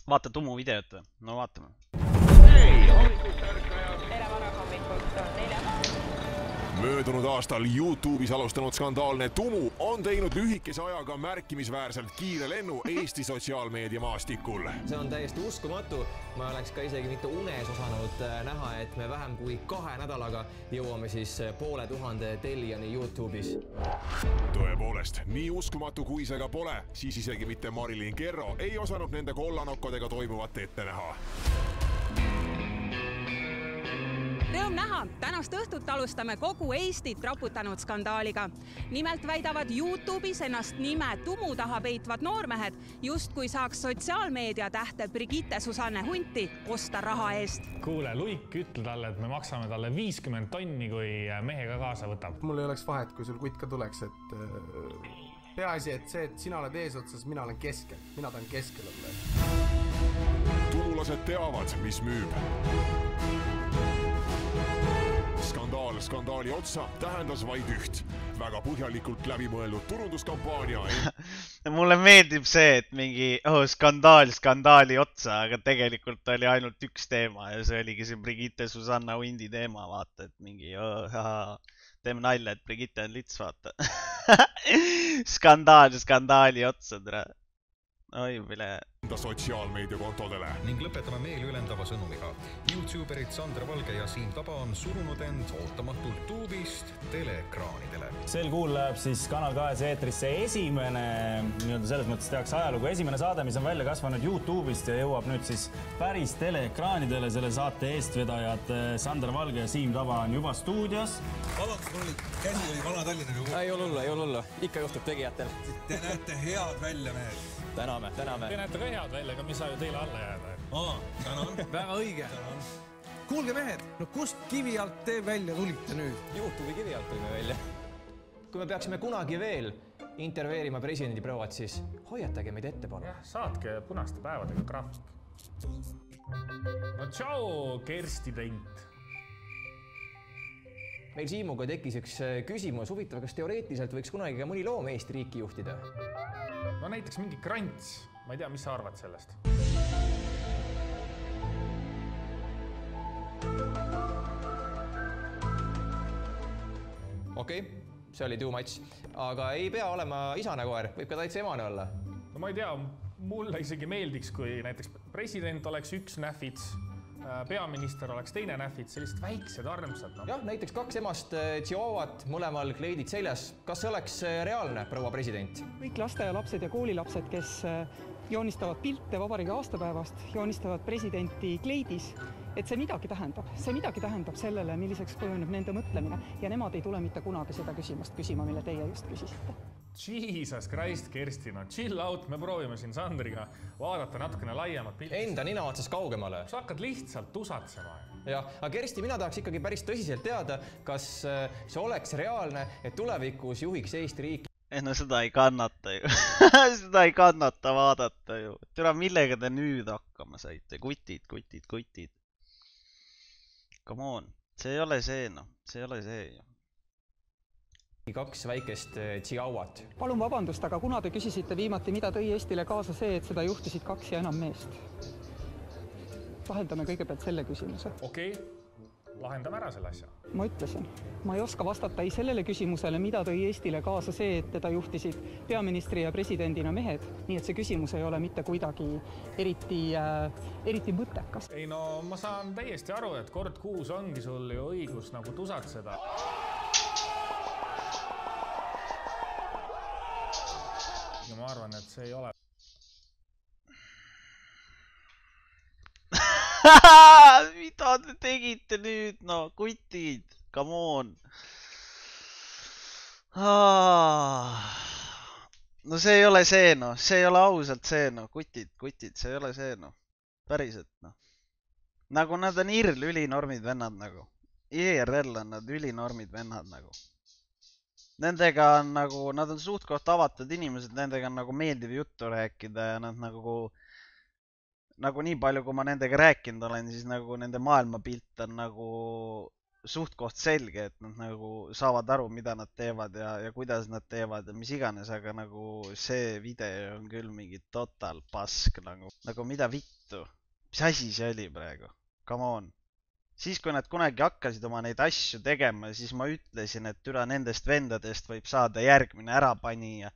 Vaata Tumu videot või? No vaatame. Tere varahommikut, 4. Möödunud aastal YouTube'is alustanud skandaalne Tumu on teinud lühikese ajaga märkimisväärselt kiire lennu Eesti sotsiaalmeedia maastikul. See on täiesti uskumatu. Ma oleks ka isegi mitte unes osanud näha, et me vähem kui 2 nädalaga jõuame siis 500 tellijani YouTube'is. Tõepoolest, nii uskumatu kui see ka pole, siis isegi mitte Marilyn Kerro ei osanud nende kollanokkodega toimuvat ette näha. Rõõm näha, tänast õhtut alustame kogu Eestit raputanud skandaaliga. Nimelt väidavad YouTube'is ennast nime Tumu taha peitvad noormehed, justkui saaks sotsiaalmeedia tähte Brigitte Susanne Hunti osta raha eest. Kuule, Luik, ütle talle, et me maksame talle 50 tonni, kui mehega kaasa võtab. Mul ei oleks vahet, kui sul kutt ka tuleks, et peaasi, et see, et sina oled eesotsas, mina olen keskel. Mina tahan keskel olla. Tumulased teavad, mis müüb. Skandaali otsa tähendas vaid üht. Väga põhjalikult läbimõeldud turunduskampaania. Mulle meeldib see, et mingi skandaali otsa, aga tegelikult oli ainult üks teema ja see oligi see Brigitte Susanna Hundi teema, vaata, et mingi teeme nalja, et Brigitte on lits, vaata. Skandaali otsa, tere. Oi, mille... sotsiaalmeediakontodele. Ning lõpetame meeliülendava sõnumiga. YouTuberid Sander Valge ja Siim Taba on surunud end ootamatult tuubist teleekraanidele. Sel kuul läheb siis Kanal 2 eetrisse esimene, selles mõttes tehakse ajalugu, esimene saade, mis on välja kasvanud YouTube'ist ja jõuab nüüd siis päris teleekraanidele. Selle saate eestvedajad Sander Valge ja Siim Taba on juba stuudios. Vabandus, mul käsi oli vana Tallinnaga. Ei ole hullu. Ikka juhtub tegijatel. Te näete head välja, mehed. Täname. Te näete ka head välja, aga mis sa ju teile alla jääda? Tänan. Väga õige. Kuulge mehed, no kust kivi alt te välja tulite nüüd? YouTube'i kivi alt tulime välja. Kui me peaksime kunagi veel intervjueerima presidendi prouat, siis hoiatage meid ette, palun. Saatke punaste päevadega graafik. No tšau, Kersti Tint. Meil Siimuga tekkis üks küsimus, huvitav, kas teoreetiliselt võiks kunagi ka mõni loom Eesti riiki juhtida? No näiteks mingi Krants. Ma ei tea, mis sa arvad sellest? Okei, see oli too much. Aga ei pea olema isane koer, võib ka täitsa emane olla. No ma ei tea, mulle isegi meeldiks, kui näiteks president oleks üks näfits, peaminister oleks teine näfits, sellised väiksed armsad. No. Jah, näiteks 2 emast Chihuahuat, mõlemal kleidid seljas. Kas see oleks reaalne, proua president? Kõik lasteaialapsed ja koolilapsed, kes joonistavad pilte vabariigi aastapäevast, joonistavad presidenti kleidis, et see midagi tähendab. See midagi tähendab sellele, milliseks kujuneb nende mõtlemine ja nemad ei tule mitte kunagi seda küsimust küsima, mille teie just küsisite. Jesus Christ, Kersti, no chill out, me proovime siin Sandriga vaadata natukene laiemat pilti. Enda nina otsas kaugemale. Sa hakkad lihtsalt tusatsema. Jah, aga Kersti, mina tahaks ikkagi päris tõsiselt teada, kas see oleks reaalne, et tulevikus juhiks Eesti riiki. No seda ei kannata ju. Seda ei kannata vaadata ju. Tere, millega te nüüd hakkama saite? Kutid. Come on, see ei ole see, noh. See ei ole see ju. 2 väikest Chihuahuat. Palun vabandust, aga kuna te küsisite viimati, mida tõi Eestile kaasa see, et seda juhtisid 2 ja enam meest? Lahendame kõigepealt selle küsimuse. Okei, lahendame ära selle asja. Ma ütlesin, ma ei oska vastata ei sellele küsimusele, mida tõi Eestile kaasa see, et teda juhtisid peaministri ja presidendina mehed. Nii et see küsimus ei ole mitte kuidagi eriti mõttekas. Ei no, ma saan täiesti aru, et kord kuus ongi sul ju õigus nagu tusatseda. Ja ma arvan, et see ei ole. Mida te tegite nüüd, no, kutid, come on. No see ei ole see, no, see ei ole ausalt see, no, kutid, see ei ole see, no, päriselt, no. Nagu nad on ülinormid vennad, nagu. IRL on nad ülinormid vennad, nagu. Nendega on nagu, nad on suht-koht avatud inimesed, nendega on nagu meeldiv juttu rääkida ja nad nagu nii palju, kui ma nendega rääkinud olen, siis nagu nende maailmapilt on nagu suht koht selge, et nad nagu saavad aru, mida nad teevad ja kuidas nad teevad ja mis iganes, aga nagu see video on küll mingi total pask nagu mida vittu. Mis asi see oli praegu? Come on. Siis, kui nad kunagi hakkasid oma neid asju tegema, siis ma ütlesin, et üle nendest vendadest võib saada järgmine ärapanija.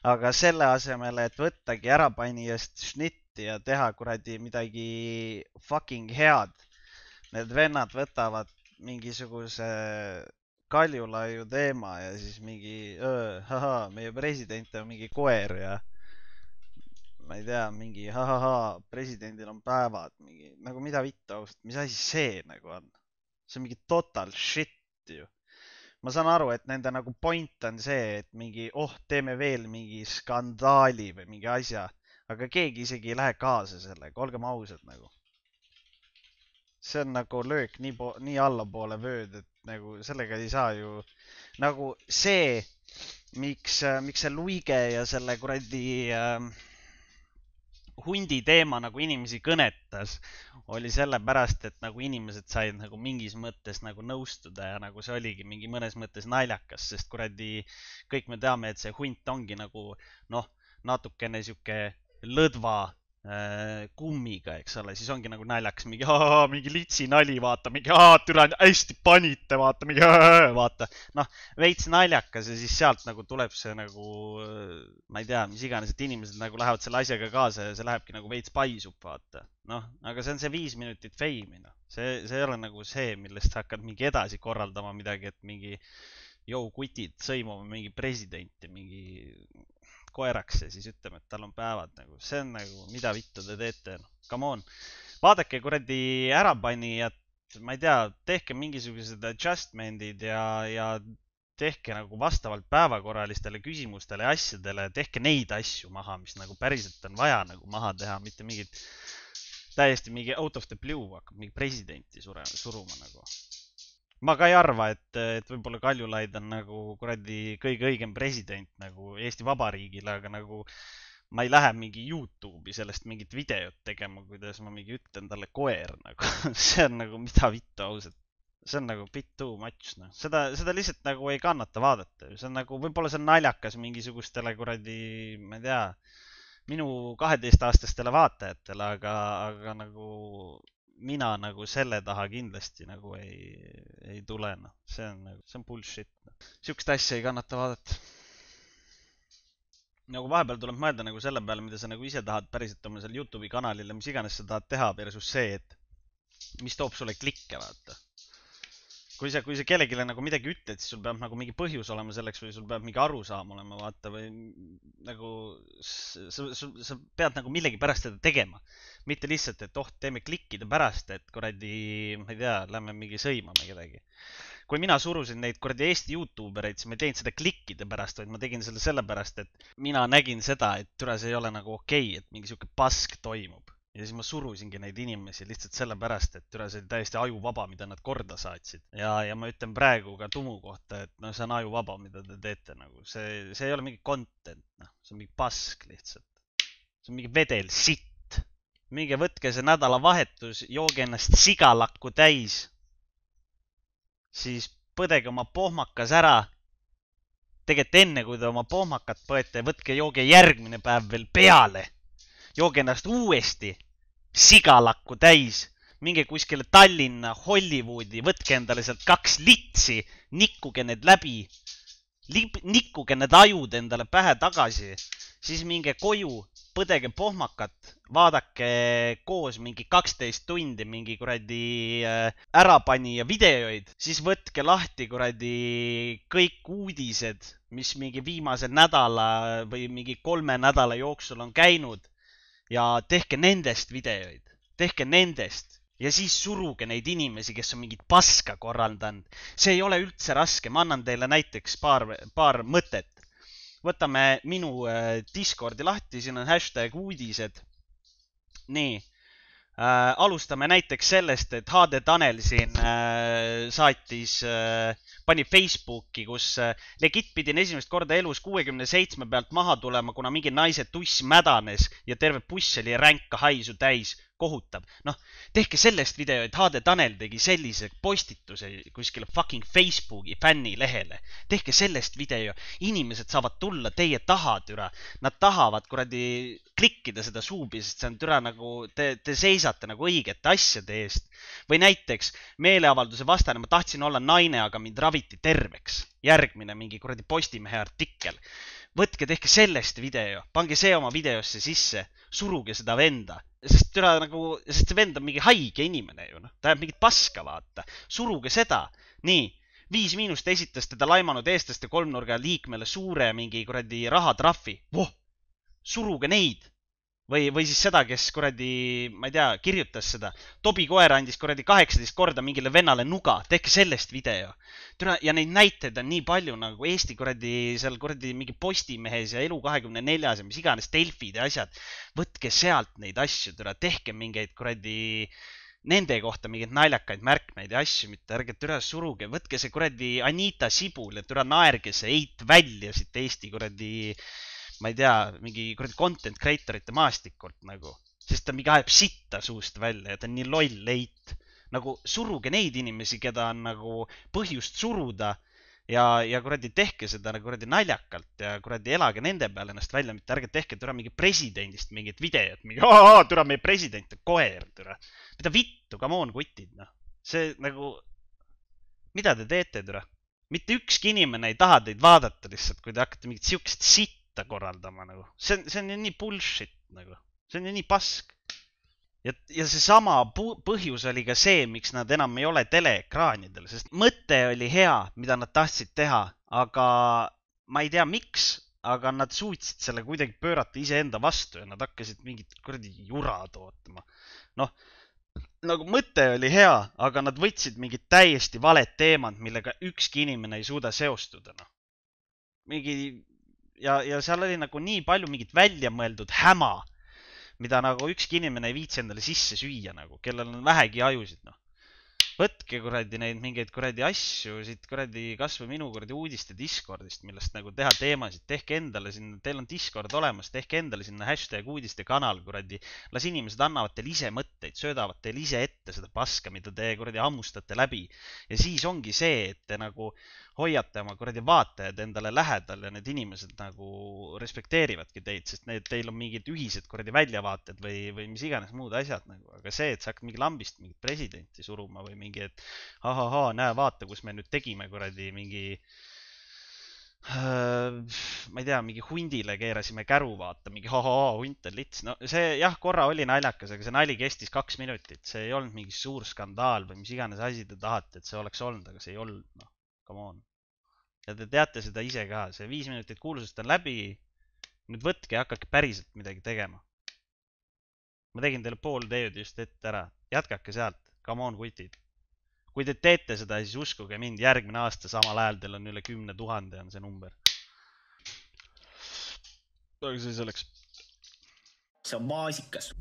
Aga selle asemel, et võttagi ärapanijast šnitti ja teha kuradi midagi fucking head, need vennad võtavad mingisuguse Kaljulaiu teema ja siis mingi, meie president on mingi koer ja ma ei tea, mingi presidendil on päevad, mingi, nagu mida vittu ausalt, mis asi see nagu on? See on mingi total shit ju. Ma saan aru, et nende nagu point on see, et mingi, teeme veel mingi skandaali või mingi asja, aga keegi isegi ei lähe kaasa sellega, olgem ausad nagu. See on nagu löök nii allapoole vööd, et nagu sellega ei saa ju, nagu see, miks see Luige ja selle kuradi hundi teema nagu inimesi kõnetas, oli sellepärast, et nagu inimesed said nagu mingis mõttes nagu nõustuda ja nagu see oligi mingi mõnes mõttes naljakas, sest kuradi kõik me teame, et see hunt ongi nagu natukene siuke lõdva kummiga, eks ole, siis ongi nagu naljakas, mingi litsi nali, vaata, mingi türa hästi panite, vaata, mingi vaata. Veits naljakas ja siis sealt nagu tuleb see nagu, ma ei tea, mis iganes, et inimesed nagu lähevad selle asjaga kaasa ja see lähebki nagu veits paisub, vaata. Aga see on see 5 minutit feimi, See ei ole nagu see, millest hakkad mingi edasi korraldama midagi, et mingi kutid sõimame mingi presidenti, mingi koeraks ja siis ütleme, et tal on päevad nagu. See on nagu, mida vittu te teete. Come on. Vaadake kuradi ärapanijad, ma ei tea, tehke mingisugused adjustmentid ja tehke nagu vastavalt päevakorralistele küsimustele ja asjadele, tehke neid asju maha, mis nagu päriselt on vaja nagu maha teha, mitte mingid täiesti mingi out of the blue hakkab mingi presidenti suruma nagu. Ma ka ei arva, et võib-olla Kaljulaid on nagu kuradi kõige õigem president nagu Eesti Vabariigile, aga nagu ma ei lähe mingi YouTube'i sellest mingit videot tegema, kuidas ma mingi ütlen talle koer nagu. See on nagu mida vittu ausalt. See on nagu bit too much. Seda lihtsalt nagu ei kannata vaadata. See on nagu, võib-olla see on naljakas mingisugustele kuradi, ma ei tea, minu 12-aastastele vaatajatele, aga nagu mina nagu selle taha kindlasti nagu ei tule. See on bullshit. Siukest asja ei kannata vaadata. Nagu vahepeal tuleb mõelda nagu selle peale, mida sa nagu ise tahad päriselt oma seal YouTube'i kanalile, mis iganes sa tahad teha versus see, et mis toob sulle klikke, vaata. Kui sa kellegile nagu midagi ütled, siis sul peab nagu mingi põhjus olema selleks või sul peab mingi arusaam olema, vaata, või nagu sa pead nagu millegi pärast seda tegema. Mitte lihtsalt, et teeme klikkide pärast, et kuradi, ma ei tea, lähme mingi sõimame kedagi. Kui mina surusin neid kuradi Eesti YouTubereid, siis ma ei teinud seda klikkide pärast, vaid ma tegin selle sellepärast, et mina nägin seda, et türa see ei ole nagu okei, et mingi siuke pask toimub. Ja siis ma surusingi neid inimesi lihtsalt sellepärast, et türa see oli täiesti ajuvaba, mida nad korda saatsid. Ja ma ütlen praegu ka Tumu kohta, et see on ajuvaba, mida te teete. Nagu. See ei ole mingi content, see on mingi pask lihtsalt. See on mingi vedel sitt. Minge võtke see nädalavahetus, jooge ennast sigalakku täis. Siis põdege oma pohmakas ära. Tegelikult enne, kui te oma pohmakat põete, võtke jooge järgmine päev veel peale. Jooge ennast uuesti sigalakku täis, minge kuskile Tallinna, Hollywoodi, võtke endale sealt 2 litsi, nikkuge need läbi, nikkuge need ajud endale pähe tagasi, siis minge koju, põdege pohmakat, vaadake koos mingi 12 tundi mingi kuradi ärapani ja videoid, siis võtke lahti kuradi kõik uudised, mis mingi viimase nädala või mingi 3 nädala jooksul on käinud. Ja tehke nendest videoid, tehke nendest ja siis suruge neid inimesi, kes on mingit paska korraldanud. See ei ole üldse raske, ma annan teile näiteks paar mõtet. Võtame minu Discordi lahti, siin on #uudised. Nii, alustame näiteks sellest, et HD Tanel siin saatis, pani Facebooki, kus legit pidin esimest korda elus 67 pealt maha tulema, kuna mingi naise tuss mädanes ja terve buss oli ränka haisu täis. kohutav. Noh, tehke sellest video, et HD Tanel tegi sellise postituse kuskile fucking Facebooki fännilehele. Tehke sellest video. Inimesed saavad tulla teie taha, türa. Nad tahavad kuradi klikkida seda suubi, sest see on türa nagu, te seisate nagu õigete asjade eest. Või näiteks meeleavalduse vastane, ma tahtsin olla naine, aga mind raviti terveks. Järgmine mingi kuradi Postimehe artikkel. Võtke, tehke sellest video, pange see oma videosse sisse, suruge seda venda. Sest see vend on mingi haige inimene ju, ta jääb mingit paska vaata. Suruge seda. Nii, 5 Miinust esitas teda laimanud eestlaste kolmnurga liikmele suure mingi kuradi rahatrahvi. Suruge neid. Või siis seda, kes kuradi, ma ei tea, kirjutas seda. Tobi Koer andis kuradi 18 korda mingile vennale nuga. Tehke sellest video. Ja neid näiteid on nii palju nagu Eesti kuradi, seal kuradi mingi Postimehes ja Elu24 ja mis iganes Delfid ja asjad. Võtke sealt neid asju, tehke mingeid kuradi, nende kohta mingeid naljakaid märkmeid ja asju, mitte ärge türa suruge. Võtke see kuradi Anita Sibul ja türa naerge see eit välja siit Eesti kuradi, ma ei tea, mingi kuradi content creatorite maastikult nagu. Sest ta mingi ajab sitta suust välja ja ta on nii loll leit. Nagu suruge neid inimesi, keda on nagu põhjust suruda ja kuradi tehke seda nagu kuradi naljakalt ja kuradi elage nende peale ennast välja, mitte ärge tehke türa mingi presidendist mingit videot. Mingi, türa meie president on koer, türa. Mida vittu, come on, kutid, noh. See nagu, mida te teete, türa? Mitte ükski inimene ei taha teid vaadata lihtsalt, kui te hakkate mingit siukest sitta korraldama nagu. See on ju nii bullshit nagu. See on ju nii pask. Ja see sama põhjus oli ka see, miks nad enam ei ole teleekraanidel, sest mõte oli hea, mida nad tahtsid teha, aga ma ei tea miks, aga nad suutsid selle kuidagi pöörata iseenda vastu ja nad hakkasid mingit kuradi jura tootma. Noh, nagu mõte oli hea, aga nad võtsid mingit täiesti valet teemant, millega ükski inimene ei suuda seostuda. Ja seal oli nagu nii palju mingit välja mõeldud häma, mida nagu ükski inimene ei viitsi endale sisse süüa, nagu, kellel on vähegi ajusid. No. Võtke kuradi neid mingeid kuradi asju, siit kuradi kasvõi minu kuradi uudiste Discordist, millest nagu teha teemasid, tehke endale sinna, teil on Discord olemas, tehke endale sinna #uudiste kanal kuradi, las inimesed annavad teil ise mõtteid, söödavad teil ise ette seda paska, mida te kuradi hammustate läbi. Ja siis ongi see, et te nagu hoiate oma kuradi vaatajad endale lähedal ja need inimesed nagu respekteerivadki teid, sest teil on mingid ühised kuradi väljavaated või mis iganes muud asjad nagu. Aga see, et sa hakkad mingi lambist mingit presidenti suruma või mingi, et näe, vaata, kus me nüüd tegime kuradi mingi, ma ei tea, mingi hundile keerasime käru, vaata, mingi hunt on lits. No see jah, korra oli naljakas, aga see nali kestis 2 minutit. See ei olnud mingi suur skandaal või mis iganes asi te tahate, et see oleks olnud, aga see ei olnud, noh. Come on. Ja te teate seda ise ka. See 5 minutit kuulsust on läbi. Nüüd võtke ja hakake päriselt midagi tegema. Ma tegin teile pool teed just ette ära. Jätkake sealt. Come on, kutid. Kui te teete seda, siis uskuge mind. Järgmine aasta samal ajal teil on üle 10 000 on see number. Aga see selleks. See on maasikas.